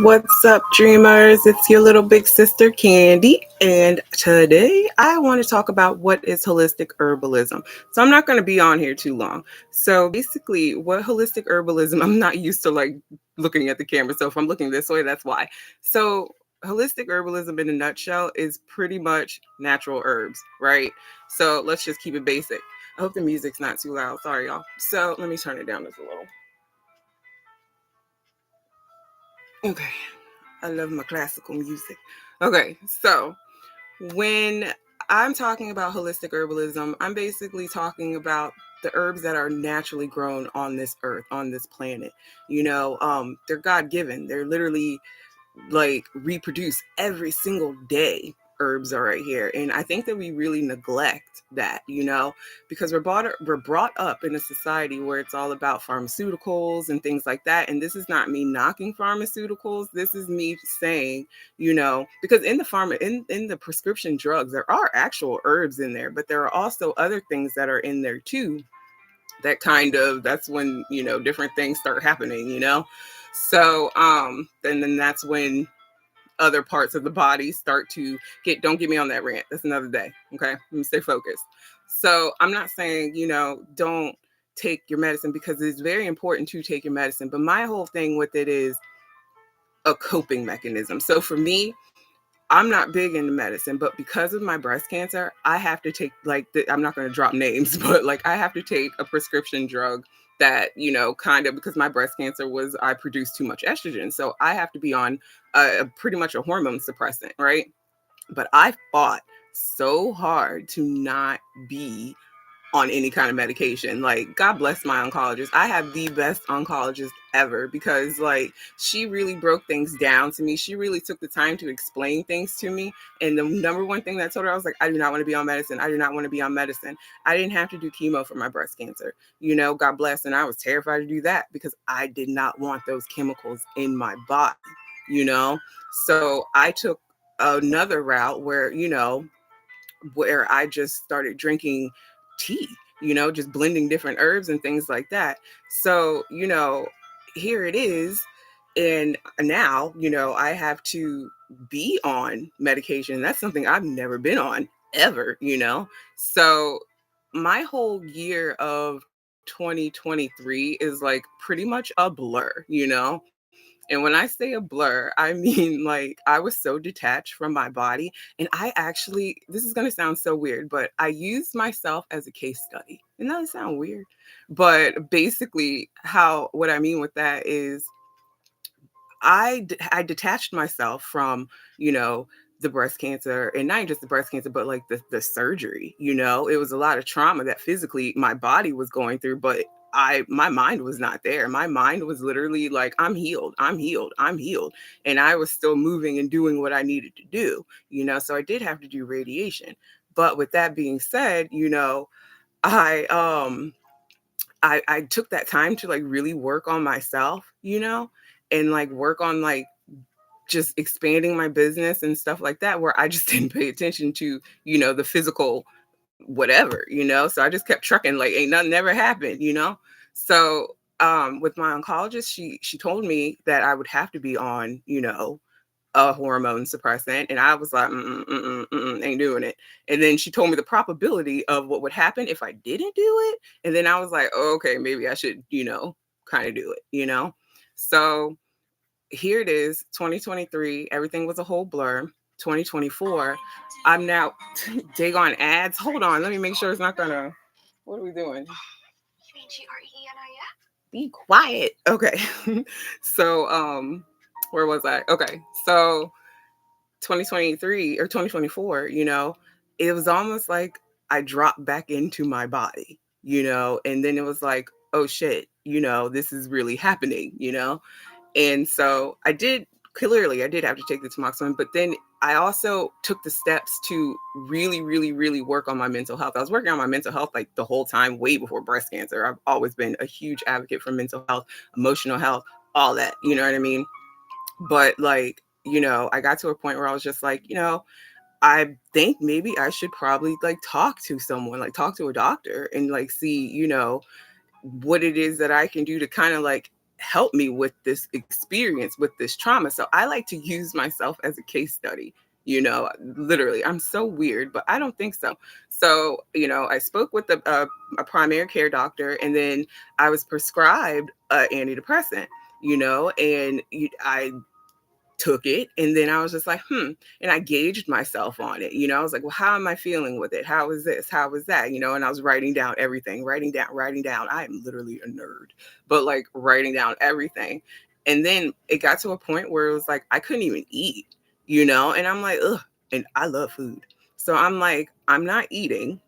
What's up, dreamers? It's your little big sister Candy, and today I want to talk about what is holistic herbalism. So, I'm not going to be on here too long. So, basically, what holistic herbalism, I'm not used to like looking at the camera. So, if I'm looking this way, that's why. So, holistic herbalism in a nutshell is pretty much natural herbs, right? So, let's just keep it basic. I hope the music's not too loud. Sorry, y'all. So, let me turn it down just a little. Okay. I love my classical music. Okay, so when I'm talking about holistic herbalism, I'm basically talking about the herbs that are naturally grown on this earth, on this planet. They're God given. They're literally like reproduce every single day. Herbs are right here, and I think that we really neglect that, because we're brought up in a society where it's all about pharmaceuticals and things like that. And this is not me knocking pharmaceuticals. This is me saying, because in the in the prescription drugs there are actual herbs in there, but there are also other things that are in there too. That's when different things start happening. So then that's when other parts of the body start to get. Don't get me on that rant. That's another day. Okay, let me stay focused. So I'm not saying don't take your medicine, because it's very important to take your medicine, but my whole thing with it is a coping mechanism. So for me, I'm not big into medicine, but because of my breast cancer, I have to take I'm not going to drop names, but like I have to take a prescription drug that, kind of, because my breast cancer was, I produced too much estrogen. So I have to be on pretty much a hormone suppressant, right? But I fought so hard to not be on any kind of medication. Like, God bless my oncologist. I have the best oncologist ever, because like she really broke things down to me. She really took the time to explain things to me. And the number one thing that I told her, I was like, I do not want to be on medicine. I do not want to be on medicine. I didn't have to do chemo for my breast cancer. God bless. And I was terrified to do that because I did not want those chemicals in my body, you know? So I took another route where I just started drinking tea, just blending different herbs and things like that. So, here it is. And now, I have to be on medication. That's something I've never been on ever. So, my whole year of 2023 is like pretty much a blur. And when I say a blur, I mean like I was so detached from my body. And I actually, this is going to sound so weird, but I used myself as a case study. And that doesn't sound weird. But basically, what I mean with that is I detached myself from, you know, the breast cancer, and not just the breast cancer, but like the surgery. It was a lot of trauma that physically my body was going through, but my mind was not there. My mind was literally like, I'm healed, I'm healed, I'm healed. And I was still moving and doing what I needed to do. So I did have to do radiation. But with that being said, I I took that time to like really work on myself, and like work on like just expanding my business and stuff like that, where I just didn't pay attention to, the physical whatever. So I just kept trucking like ain't nothing ever happened. So with my oncologist, she told me that I would have to be on, a hormone suppressant. And I was like, ain't doing it. And then she told me the probability of what would happen if I didn't do it. And then I was like, oh, okay, maybe I should, kind of do it. So here it is, 2023. Everything was a whole blur. 2024. I'm now dig on ads. Hold on. Let me make sure it's not gonna. What are we doing? Be quiet. Okay. So where was I? Okay. So 2023 or 2024, it was almost like I dropped back into my body, and then it was like, oh shit, this is really happening. And so I did have to take the tamoxifen, but then I also took the steps to really, really, really work on my mental health. I was working on my mental health like the whole time, way before breast cancer. I've always been a huge advocate for mental health, emotional health, all that. You know what I mean? But like, I got to a point where I was just like, I think maybe I should probably like talk to someone, like talk to a doctor and like see, what it is that I can do to kind of like help me with this experience, with this trauma. So I like to use myself as a case study. Literally, I'm so weird, but I don't think so. So, I spoke with a primary care doctor, and then I was prescribed an antidepressant, and I took it, and then I was just like, and I gauged myself on it. I was like, well, how am I feeling with it? How is this? How is that? And I was writing down everything, writing down. I am literally a nerd, but like writing down everything. And then it got to a point where it was like I couldn't even eat, and I'm like, ugh, and I love food. So I'm like, I'm not eating.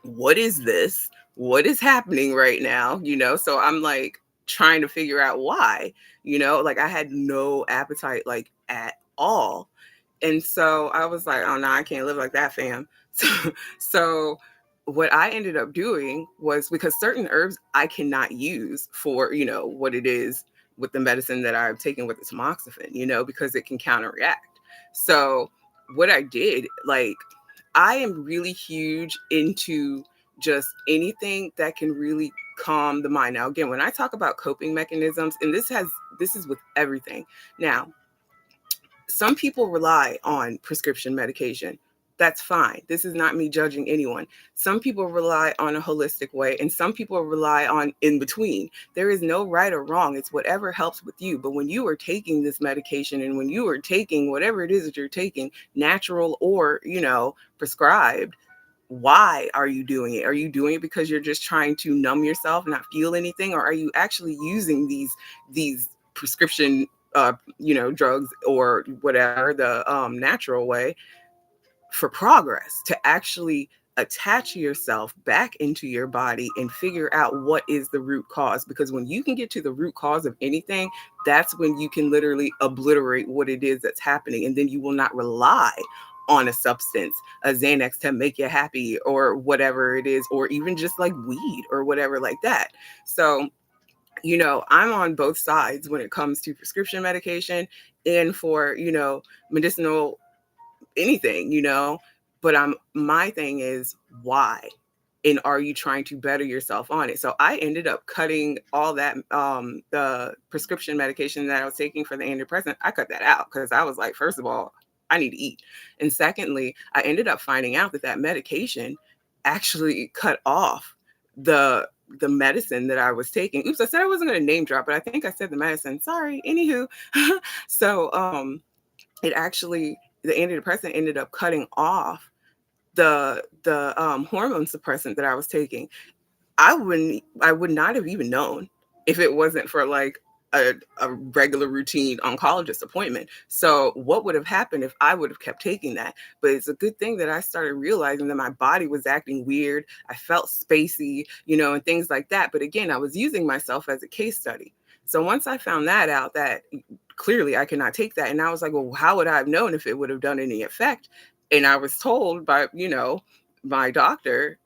What is this? What is happening right now? So I'm like trying to figure out why, like I had no appetite, like at all. And so I was like, oh no, I can't live like that, fam. So what I ended up doing was, because certain herbs I cannot use for, what it is with the medicine that I've taken with the tamoxifen, because it can counteract. So what I did, like, I am really huge into just anything that can really calm the mind. Now, again, when I talk about coping mechanisms, and this is with everything. Now, some people rely on prescription medication. That's fine. This is not me judging anyone. Some people rely on a holistic way, and some people rely on in between. There is no right or wrong. It's whatever helps with you. But when you are taking this medication, and when you are taking whatever it is that you're taking, natural or, prescribed, why are you doing it? Are you doing it because you're just trying to numb yourself, not feel anything? Or are you actually using these prescription drugs or whatever, the natural way, for progress, to actually attach yourself back into your body and figure out what is the root cause? Because when you can get to the root cause of anything, that's when you can literally obliterate what it is that's happening. And then you will not rely on a substance, a Xanax, to make you happy, or whatever it is, or even just like weed or whatever like that. So I'm on both sides when it comes to prescription medication and for, medicinal anything, but my thing is, why? And are you trying to better yourself on it? So I ended up cutting all that, the prescription medication that I was taking for the antidepressant. I cut that out because I was like, first of all, I need to eat. And secondly, I ended up finding out that that medication actually cut off the medicine that I was taking. Oops, I said I wasn't going to name drop, but I think I said the medicine. Sorry. Anywho, so it actually, the antidepressant ended up cutting off the hormone suppressant that I was taking. I would not have even known if it wasn't for like a regular routine oncologist appointment. So what would have happened if I would have kept taking that? But it's a good thing that I started realizing that my body was acting weird. I felt spacey, and things like that. But again, I was using myself as a case study. So once I found that out, that clearly I cannot take that. And I was like, well, how would I have known if it would have done any effect? And I was told by, my doctor,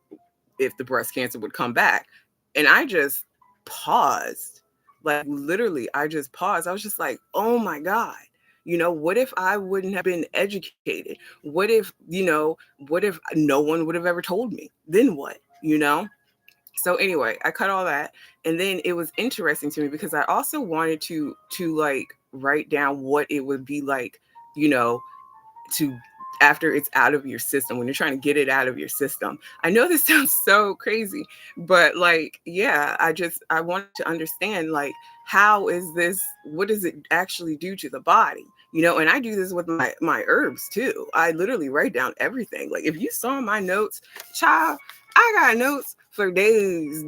if the breast cancer would come back. And I just paused. Like literally, I just paused. I was just like, oh my God. What if I wouldn't have been educated? What if no one would have ever told me? Then what? So anyway, I cut all that. And then it was interesting to me because I also wanted to like write down what it would be like, you know, to after it's out of your system, when you're trying to get it out of your system. I know this sounds so crazy, but like, yeah, I want to understand, like, how is this, what does it actually do to the body? And I do this with my herbs too. I literally write down everything. Like if you saw my notes, child, I got notes for days,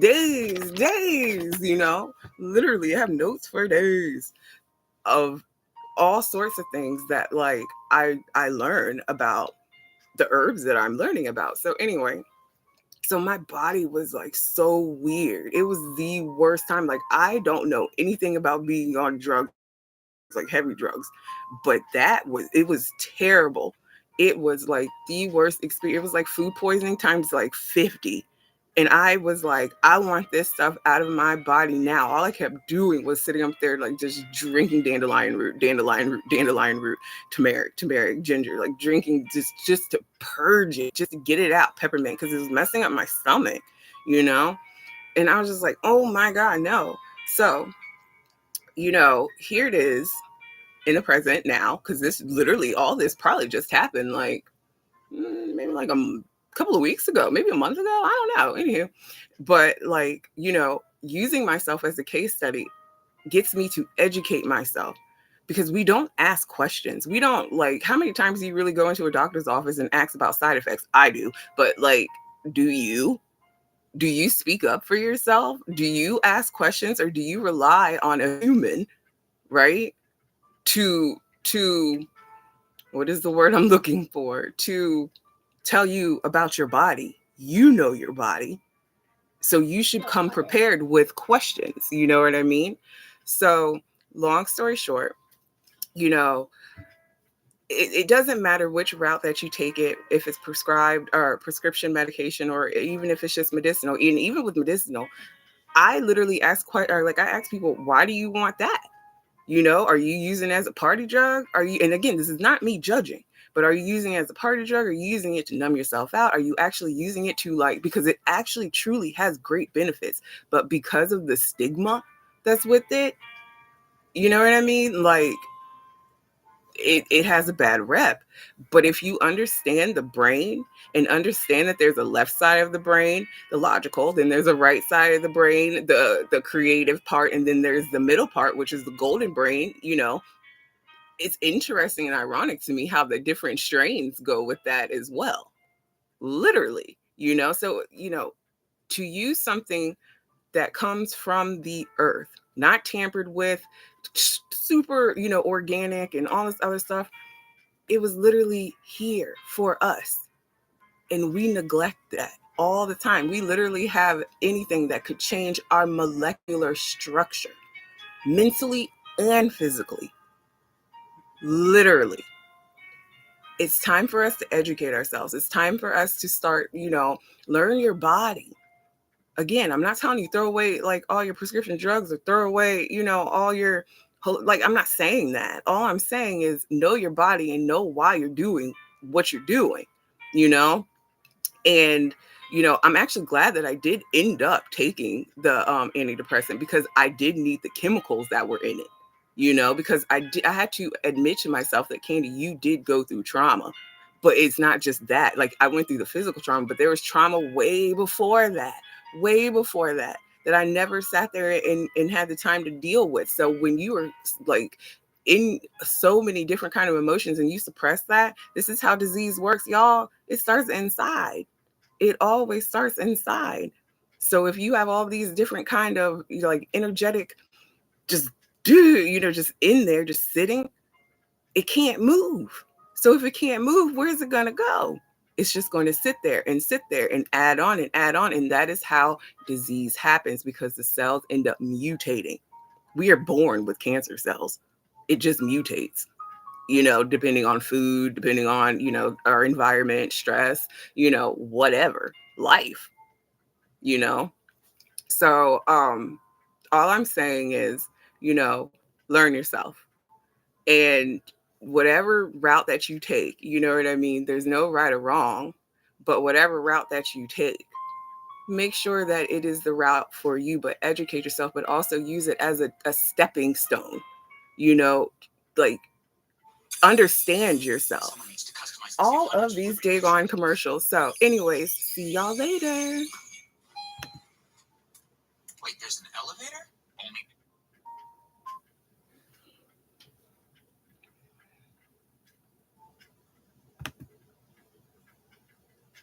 literally I have notes for days of all sorts of things that like I learn about the herbs that I'm learning about. So anyway, so my body was like so weird. It was the worst time. Like I don't know anything about being on drugs, like heavy drugs, but it was terrible. It was like the worst experience. It was like food poisoning times like 50. And I was like, I want this stuff out of my body now. All I kept doing was sitting up there, like just drinking dandelion root, turmeric, ginger, like drinking just to purge it, just to get it out, peppermint, because it was messing up my stomach, And I was just like, oh my God, no. So here it is in the present now, because this literally, all this probably just happened like maybe like a couple of weeks ago, maybe a month ago. I don't know. Anywho, but like, using myself as a case study gets me to educate myself, because we don't ask questions. We don't, like, how many times do you really go into a doctor's office and ask about side effects? I do. But like, do you? Do you speak up for yourself? Do you ask questions, or do you rely on a human, right? To what is the word I'm looking for? To tell you about your body. You know your body. So you should come prepared with questions. You know what I mean? So, long story short, you know, it doesn't matter which route that you take it, if it's prescribed or prescription medication, or even if it's just medicinal. And even with medicinal, I literally I ask people, why do you want that? Are you using it as a party drug? And again, this is not me judging, but are you using it as a party drug? Are you using it to numb yourself out? Are you actually using it to, like, because it actually truly has great benefits, but because of the stigma that's with it, you know what I mean? Like, it has a bad rep. But if you understand the brain and understand that there's a left side of the brain, the logical, then there's a right side of the brain, the creative part, and then there's the middle part, which is the golden brain. It's interesting and ironic to me how the different strains go with that as well. Literally, so, to use something that comes from the earth, not tampered with, super, organic and all this other stuff. It was literally here for us. And we neglect that all the time. We literally have anything that could change our molecular structure, mentally and physically. Literally. It's time for us to educate ourselves. It's time for us to start, learn your body. Again, I'm not telling you throw away like all your prescription drugs, or throw away, all your, like, I'm not saying that. All I'm saying is know your body and know why you're doing what you're doing, you know? And, I'm actually glad that I did end up taking the antidepressant, because I did need the chemicals that were in it, because I had to admit to myself that, Candy, you did go through trauma. But it's not just that. Like, I went through the physical trauma, but there was trauma way before that I never sat there and had the time to deal with. So when you are like in so many different kind of emotions and you suppress that, this is how disease works, y'all. It starts inside. It always starts inside. So if you have all these different kind of, like, energetic, just just in there, just sitting, it can't move. So if it can't move, where's it going to go? It's just going to sit there and add on and add on. And that is how disease happens, because the cells end up mutating. We are born with cancer cells. It just mutates, depending on food, depending on, our environment, stress, whatever, life, you know? So, all I'm saying is, learn yourself. And whatever route that you take, you know what I mean? There's no right or wrong, but whatever route that you take, make sure that it is the route for you, but educate yourself, but also use it as a stepping stone, like, understand yourself. All of these daggone commercials. So anyways, see y'all later. Wait, there's an